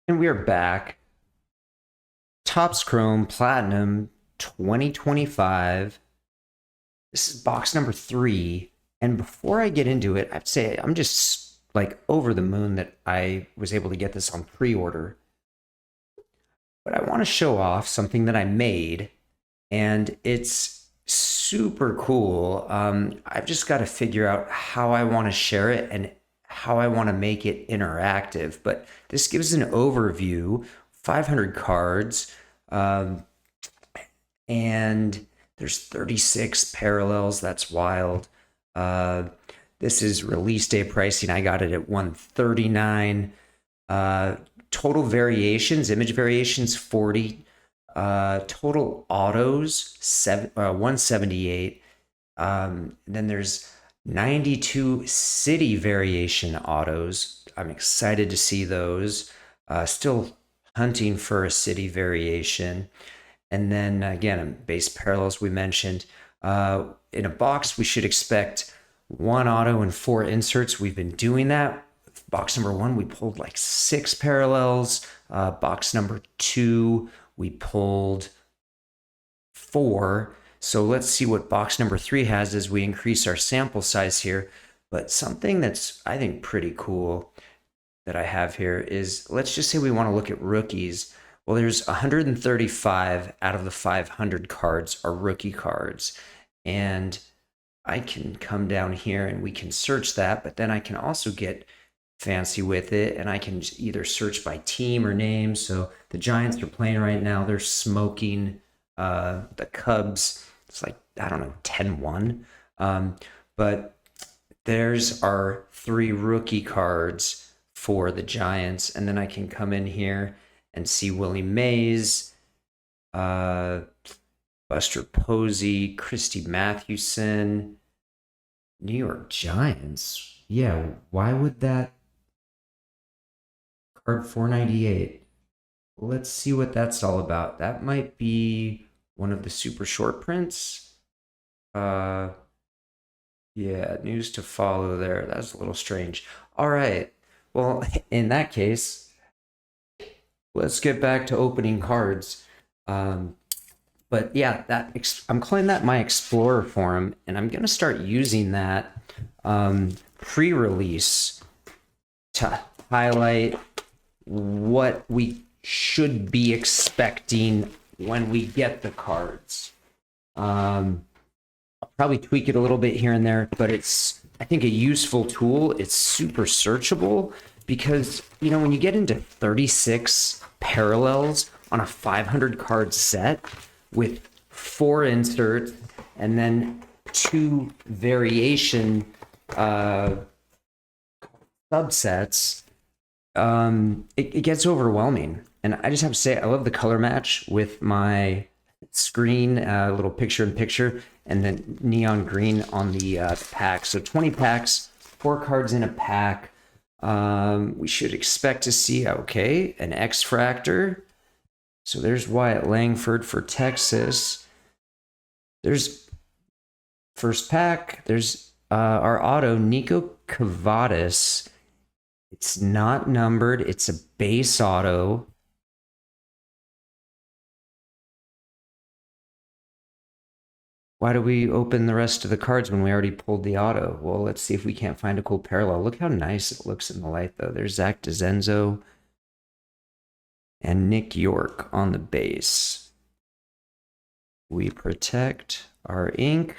And we are back. Topps Chrome Platinum 2025. This is box number 3. And before I get into it, I have to say I'm just like over the moon that I was able to get this on pre-order. But I want to show off something that I made, and it's super cool. I've just got to figure out how I want to share it and how I want to make it interactive. But this gives an overview, 500 cards, um, and there's 36 parallels. That's wild. Uh, this is release day pricing. I got it at 139. Total variations, image variations 40. Total autos 178. Then there's 92 city variation autos. I'm excited to see those. Still hunting for a city variation. And then again, base parallels we mentioned. In a box, we should expect 1 auto and 4 inserts. We've been doing that. Box number 1, we pulled like 6 parallels. Box number 2, we pulled 4. So let's see what box number 3 has as we increase our sample size here. But something that's, I think, pretty cool that I have here is, let's just say we want to look at rookies. Well, there's 135 out of the 500 cards are rookie cards. And I can come down here and we can search that, but then I can also get fancy with it, and I can either search by team or name. So the Giants are playing right now. They're smoking the Cubs. It's like, I don't know, 10-1. But there's our 3 rookie cards for the Giants. And then I can come in here and see Willie Mays, Buster Posey, Christy Mathewson, New York Giants. Yeah, why would that card 498? Let's see what that's all about. That might be one of the super short prints. Yeah, news to follow there. That's a little strange. All right. Well, in that case, let's get back to opening cards. But yeah, I'm calling that my Explorer form, and I'm going to start using that pre-release to highlight what we should be expecting when we get the cards. I'll probably tweak it a little bit here and there, but it's, I think, a useful tool. It's super searchable because, you know, when you get into 36 parallels on a 500 card set with 4 inserts and then 2 variation subsets, it gets overwhelming. And I just have to say, I love the color match with my screen, little picture-in-picture, and then neon green on the pack. So 20 packs, 4 cards in a pack. We should expect to see, okay, an X-Fractor. So there's Wyatt Langford for Texas. There's first pack. There's our auto, Nico Cavadas. It's not numbered. It's a base auto. Why do we open the rest of the cards when we already pulled the auto? Well, let's see if we can't find a cool parallel. Look how nice it looks in the light, though. There's Zach DeZenzo and Nick York on the base. We protect our ink.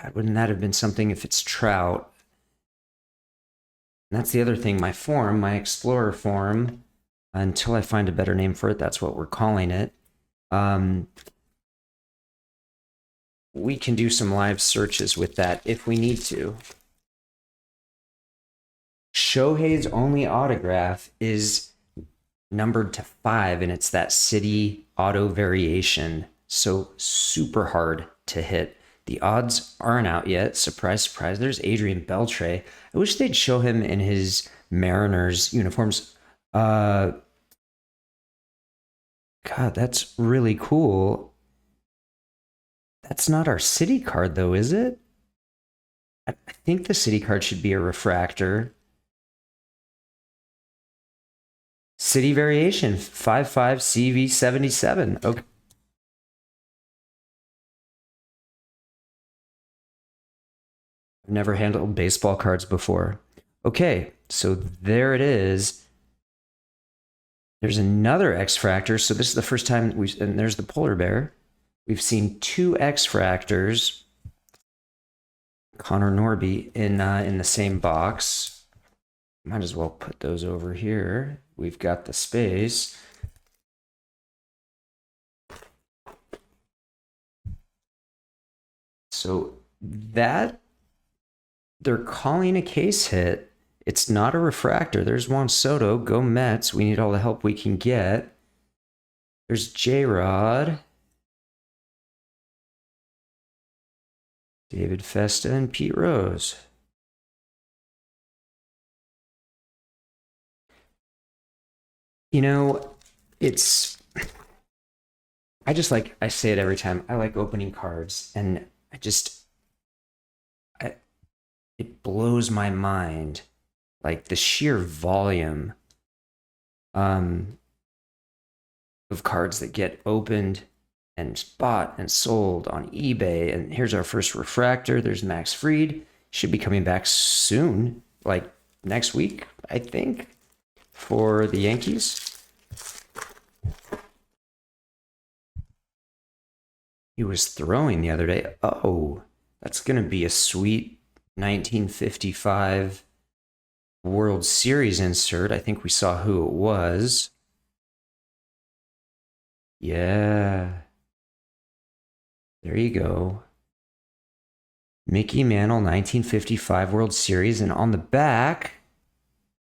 God, wouldn't that have been something if it's Trout? And that's the other thing, my form, my Explorer form, until I find a better name for it, that's what we're calling it. We can do some live searches with that if we need to. Shohei's only autograph is numbered to 5, and it's that city auto variation. So super hard to hit. The odds aren't out yet. Surprise, surprise. There's Adrian Beltre. I wish they'd show him in his Mariners uniforms. God, that's really cool. That's not our city card, though, is it? I think the city card should be a refractor. City Variation 55 CV77. Okay. I've never handled baseball cards before. Okay, so there it is. There's another X-Fractor. So this is the first time and there's the polar bear. We've seen 2 X-Fractors, Connor Norby, in the same box. Might as well put those over here. We've got the space. So that they're calling a case hit. It's not a refractor. There's Juan Soto. Go Mets. We need all the help we can get. There's J-Rod. David Festa and Pete Rose. You know, it's... I say it every time. I like opening cards, and it blows my mind, like the sheer volume of cards that get opened and bought and sold on eBay. And here's our first refractor. There's Max Fried. Should be coming back soon, like next week, I think, for the Yankees. He was throwing the other day. Oh, that's going to be a sweet 1955 World Series insert. I think we saw who it was. Yeah. There you go. Mickey Mantle, 1955 World Series. And on the back,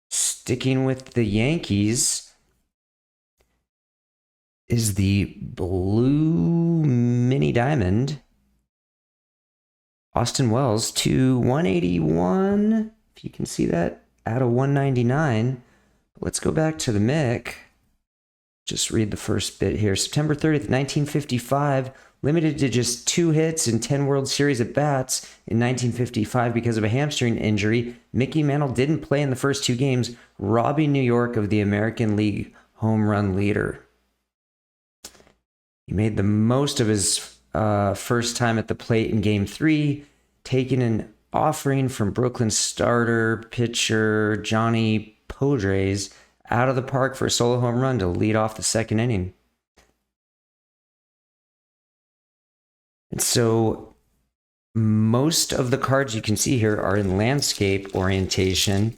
sticking with the Yankees, is the blue mini diamond. Austin Wells to 181, if you can see that, out of 199. Let's go back to the Mick. Just read the first bit here. September 30th, 1955, limited to just 2 hits in 10 World Series at-bats in 1955 because of a hamstring injury. Mickey Mantle didn't play in the first 2 games, robbing New York of the American League home run leader. He made the most of his first time at the plate in Game 3, taking an offering from Brooklyn starter pitcher Johnny Podres out of the park for a solo home run to lead off the second inning. And so most of the cards you can see here are in landscape orientation.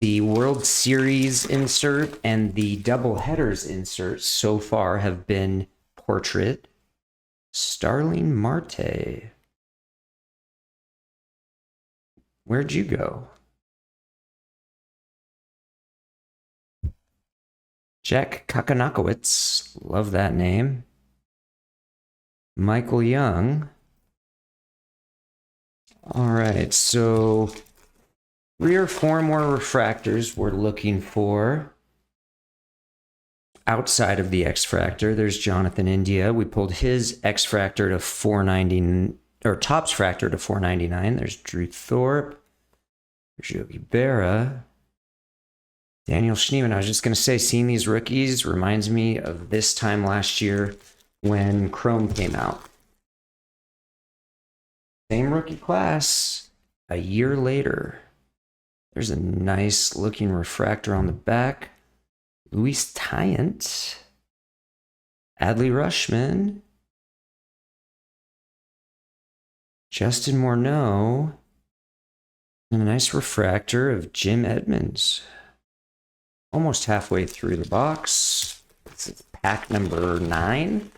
The World Series insert and the double headers insert so far have been portrait. Starling Marte. Where'd you go? Jack Kakanakowicz. Love that name. Michael Young. All right, so 3 or 4 more refractors we're looking for. Outside of the X-Fractor, there's Jonathan India. We pulled his X-Fractor to 490, or TOPPS Fractor to 499. There's Drew Thorpe. There's Yogi Berra. Daniel Schneemann. I was just going to say, seeing these rookies reminds me of this time last year when Chrome came out. Same rookie class, a year later. There's a nice looking refractor on the back. Luis Tyant, Adley Rushman, Justin Morneau, and a nice refractor of Jim Edmonds. Almost halfway through the box. This is pack number 9.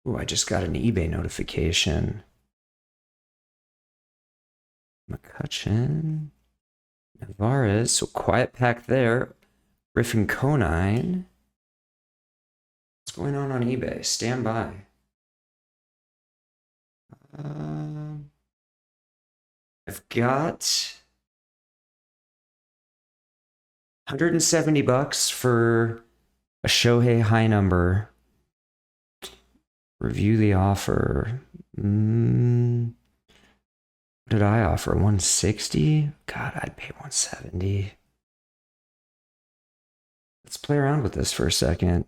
Ooh, I just got an eBay notification. McCutcheon, Navarez, so quiet pack there. Griffin Conine. What's going on eBay? Stand by. I've got $170 for a Shohei high number. Review the offer. What did I offer? 160? God, I'd pay 170. Let's play around with this for a second.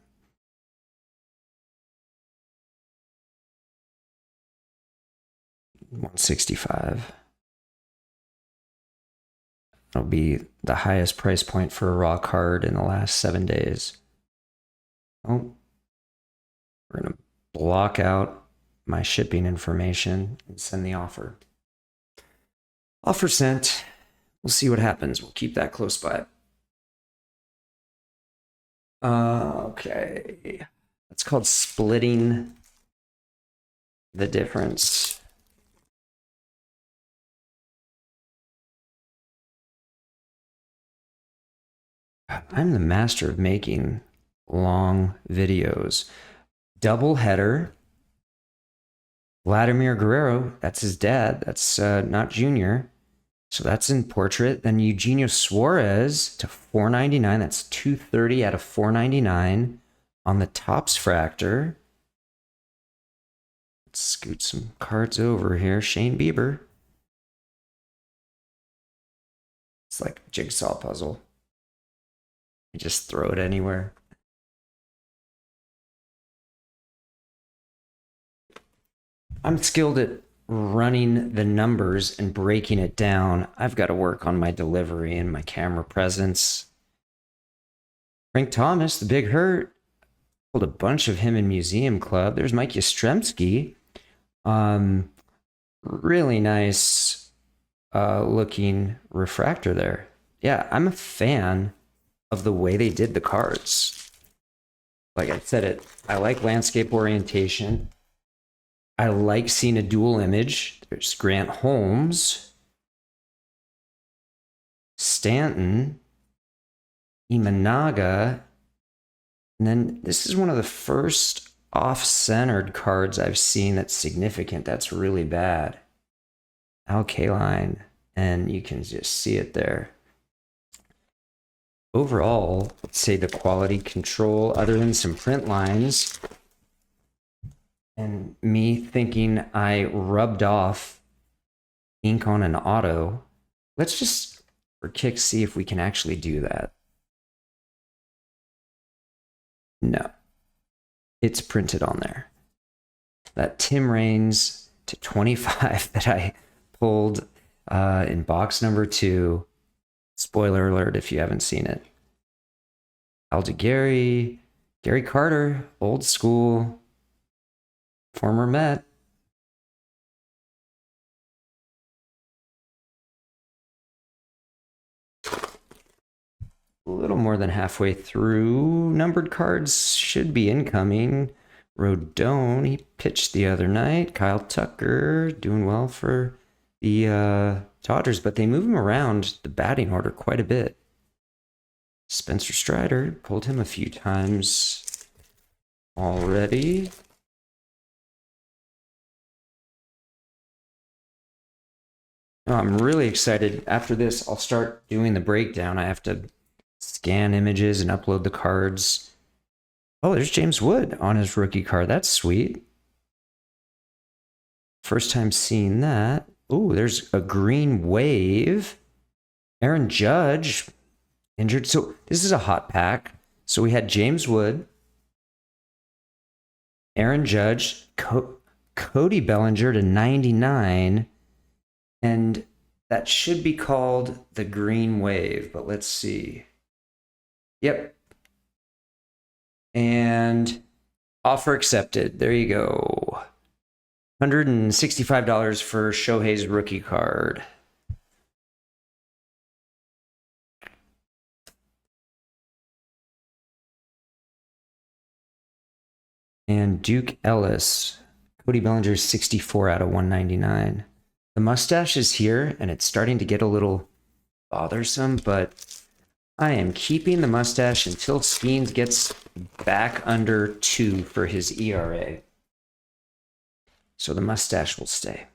$165. That'll be the highest price point for a raw card in the last 7 days. Oh, we're going to block out my shipping information and send the offer. Offer sent. We'll see what happens. We'll keep that close by. Okay. That's called splitting the difference. I'm the master of making long videos. Double header. Vladimir Guerrero, that's his dad. That's not Junior. So that's in portrait. Then Eugenio Suarez to 499. That's 230 out of 499 on the TOPPS fractor. Let's scoot some cards over here. Shane Bieber. It's like a jigsaw puzzle. You just throw it anywhere. I'm skilled at running the numbers and breaking it down. I've got to work on my delivery and my camera presence. Frank Thomas, the Big Hurt. Pulled a bunch of him in Museum Club. There's Mike Yastrzemski. Really nice looking refractor there. Yeah, I'm a fan of the way they did the cards. Like I said, I like landscape orientation. I like seeing a dual image. There's Grant Holmes, Stanton, Imanaga, and then this is one of the first off-centered cards I've seen that's significant. That's really bad. Al Kaline, and you can just see it there. Overall, let's say the quality control, other than some print lines, and me thinking I rubbed off ink on an auto, let's just, for kicks, see if we can actually do that. No, it's printed on there. That Tim Raines to 25 that I pulled in box number 2. Spoiler alert if you haven't seen it. Gary Carter, old school, former Met. A little more than halfway through. Numbered cards should be incoming. Rodon, he pitched the other night. Kyle Tucker, doing well for the Dodgers, but they move him around the batting order quite a bit. Spencer Strider, pulled him a few times already. Oh, I'm really excited. After this, I'll start doing the breakdown. I have to scan images and upload the cards. Oh, there's James Wood on his rookie card. That's sweet. First time seeing that. Oh, there's a green wave. Aaron Judge injured. So this is a hot pack. So we had James Wood, Aaron Judge, Cody Bellinger to 99. And that should be called the green wave, but let's see. Yep. And offer accepted. There you go. $165 for Shohei's rookie card. And Duke Ellis. Cody Bellinger 64 out of 199. The mustache is here, and it's starting to get a little bothersome, but I am keeping the mustache until Skeens gets back under 2 for his ERA. So the mustache will stay.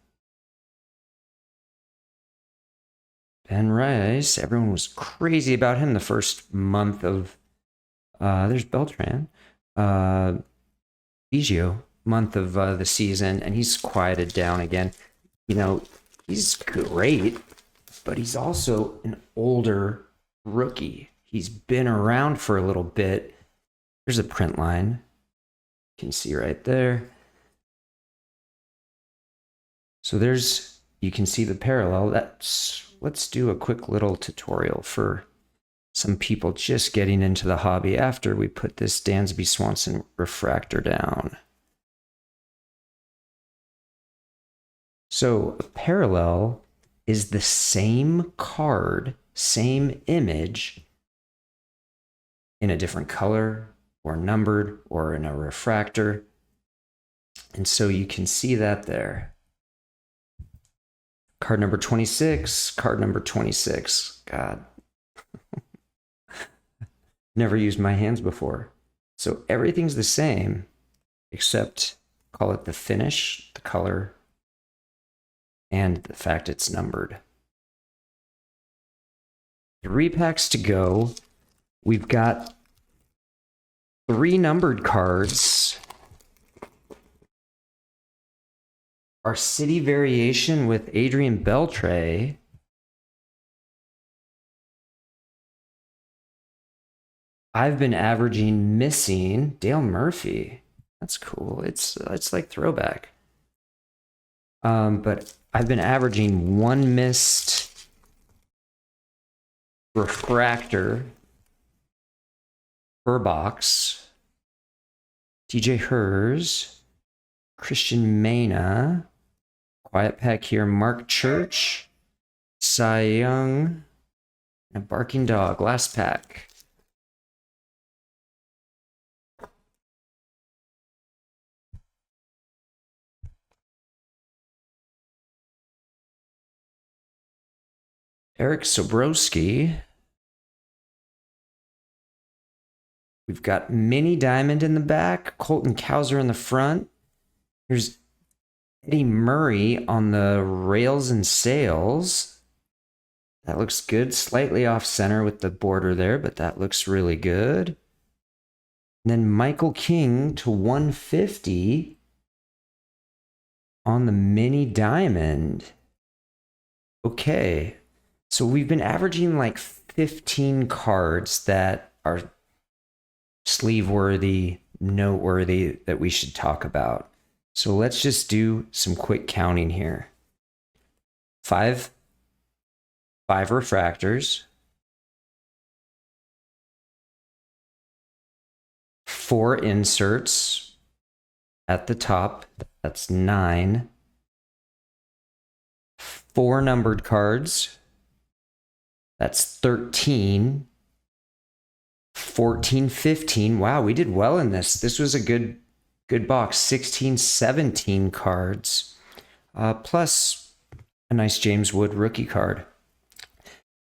Ben Rice, everyone was crazy about him the first month of, there's Beltran, Biggio, month of the season, and he's quieted down again. You know, he's great, but he's also an older rookie. he's been around for a little bit. There's a print line. You can see right there. So you can see the parallel. Let's do a quick little tutorial for some people just getting into the hobby after we put this Dansby Swanson refractor down. So a parallel is the same card, same image in a different color or numbered or in a refractor. And so you can see that there. Card number 26, card number 26. God. Never used my hands before. So everything's the same, except call it the finish, the color, and the fact it's numbered. 3 packs to go. We've got 3 numbered cards. Our city variation with Adrian Beltre. I've been averaging missing Dale Murphy. That's cool. It's like throwback. But I've been averaging 1 missed refractor per box. DJ Hers, Christian Mena, quiet pack here, Mark Church, Cy Young, and a barking dog. Last pack. Eric Sobrowski. We've got Mini Diamond in the back, Colton Cowser in the front. Here's Eddie Murray on the rails and sails. That looks good. Slightly off center with the border there, but that looks really good. And then Michael King to 150 on the Mini Diamond. Okay. So we've been averaging like 15 cards that are sleeve-worthy, noteworthy, that we should talk about. So let's just do some quick counting here. 5 refractors. 4 inserts at the top. That's 9. 4 numbered cards. That's 13. 14, 15. Wow, we did well in this. This was a good box. 16, 17 cards. Plus a nice James Wood rookie card.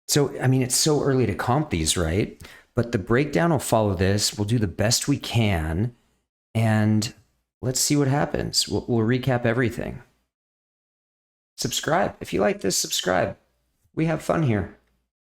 So, I mean, it's so early to comp these, right? But the breakdown will follow this. We'll do the best we can. And let's see what happens. We'll recap everything. Subscribe. If you like this, subscribe. We have fun here.